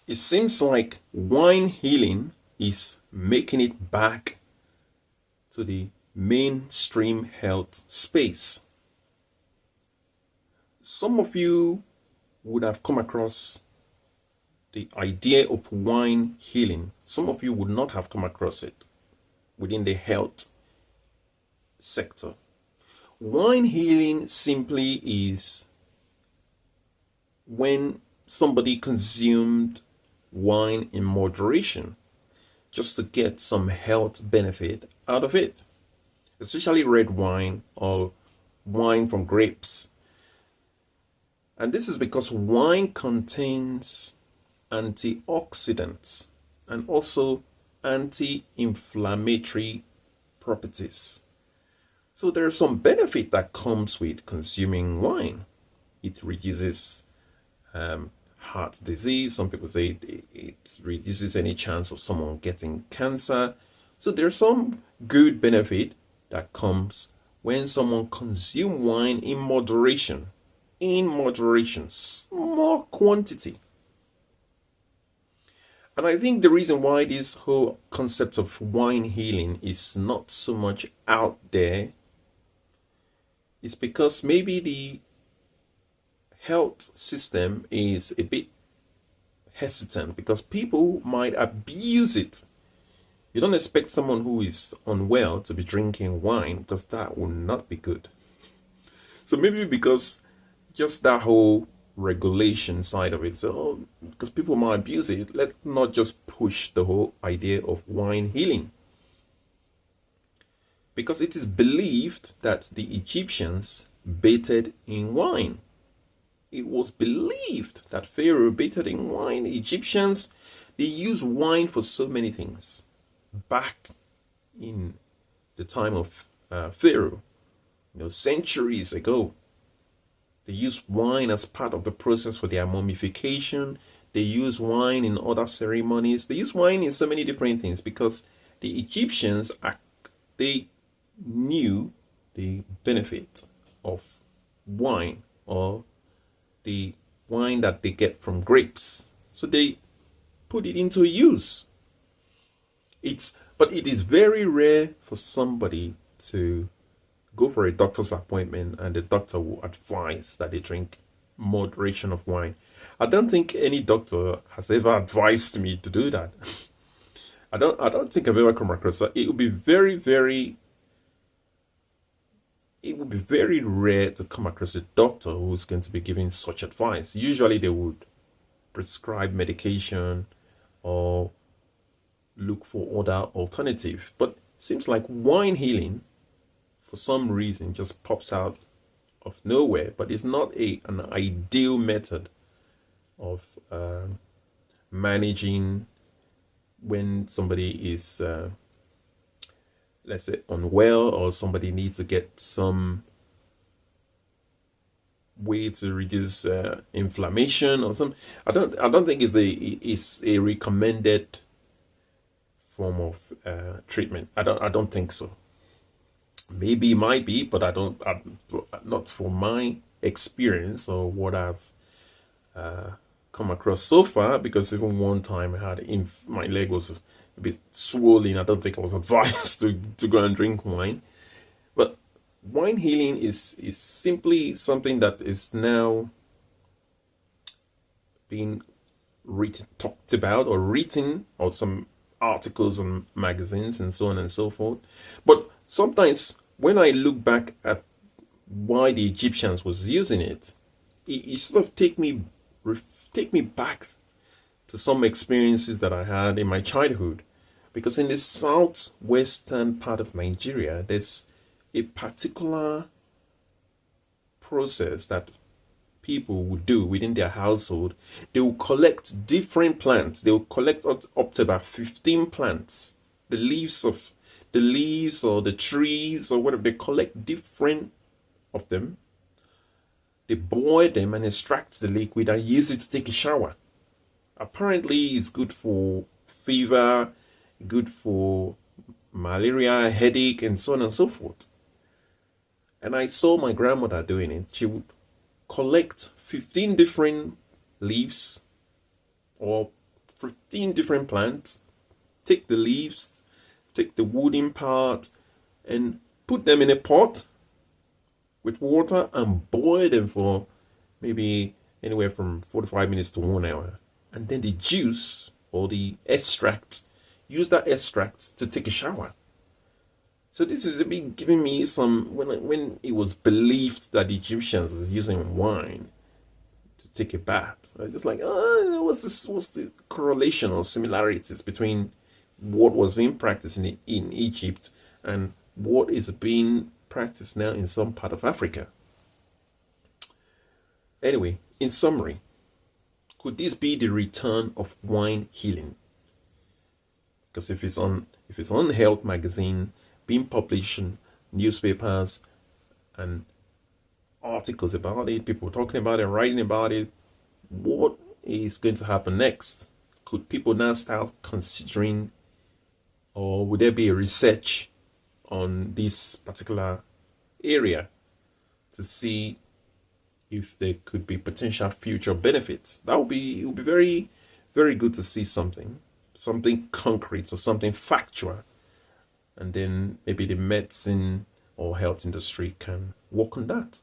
It seems like wine healing is making it back to the mainstream health space. Some of you would have come across the idea of wine healing. Some of you would not have come across it within the health sector. Wine healing simply is when somebody consumed wine in moderation just to get some health benefit out of it, especially red wine or wine from grapes. And this is because wine contains antioxidants and also anti-inflammatory properties. So there's some benefit that comes with consuming wine. It reduces heart disease. Some people say it reduces any chance of someone getting cancer. So there's some good benefit that comes when someone consumes wine in moderation. In moderation, small quantity. And I think the reason why this whole concept of wine healing is not so much out there is because maybe the health system is a bit hesitant because people might abuse it. You don't expect someone who is unwell to be drinking wine because that would not be good. So maybe because just that whole regulation side of it, so because people might abuse it, let's not just push the whole idea of wine healing. Because it is believed that the Egyptians bathed in wine. It was believed that Pharaoh bathed in wine. Egyptians, they used wine for so many things. Back in the time of Pharaoh, centuries ago, they used wine as part of the process for their mummification. They used wine in other ceremonies. They used wine in so many different things because the Egyptians, they knew the benefit of wine or the wine that they get from grapes. So they put it into use. But it is very rare for somebody to go for a doctor's appointment and the doctor will advise that they drink moderation of wine. I don't think any doctor has ever advised me to do that. I don't think I've ever come across that. It would be very, very rare to come across a doctor who's going to be giving such advice. Usually they would prescribe medication or look for other alternative. But it seems like wine healing, for some reason, just pops out of nowhere. But it's not an ideal method of managing when somebody is let's say unwell or somebody needs to get some way to reduce inflammation or something. I don't think it's a recommended form of treatment. I don't think so. Maybe it might be, but not from my experience or what I've come across so far. Because even one time I had my leg was a bit swollen. I don't think I was advised to go and drink wine. But wine healing is simply something that is now being talked about or written, or some articles and magazines and so on and so forth. But sometimes when I look back at why the Egyptians was using it, it sort of take me back to some experiences that I had in my childhood. Because in the southwestern part of Nigeria, there's a particular process that people would do within their household. They will collect different plants. They will collect up to about 15 plants. The leaves or the trees or whatever. They collect different of them. They boil them and extract the liquid and use it to take a shower. Apparently, it's good for fever, good for malaria, headache, and so on and so forth. And I saw my grandmother doing it. She would collect 15 different leaves or 15 different plants, take the leaves, take the woody part, and put them in a pot with water and boil them for maybe anywhere from 45 minutes to 1 hour. And then the juice or the extract, use that extract to take a shower. So this is a bit giving me some, when it was believed that the Egyptians was using wine to take a bath, I was just like, what's the correlation or similarities between what was being practiced in Egypt and what is being practiced now in some part of Africa? Anyway, in summary, could this be the return of wine healing? Because if it's on Health Magazine, being published in newspapers and articles about it, people talking about it, writing about it, what is going to happen next? Could people now start considering, or would there be a research on this particular area to see if there could be potential future benefits? It would be very, very good to see something concrete or something factual, and then maybe the medicine or health industry can work on that.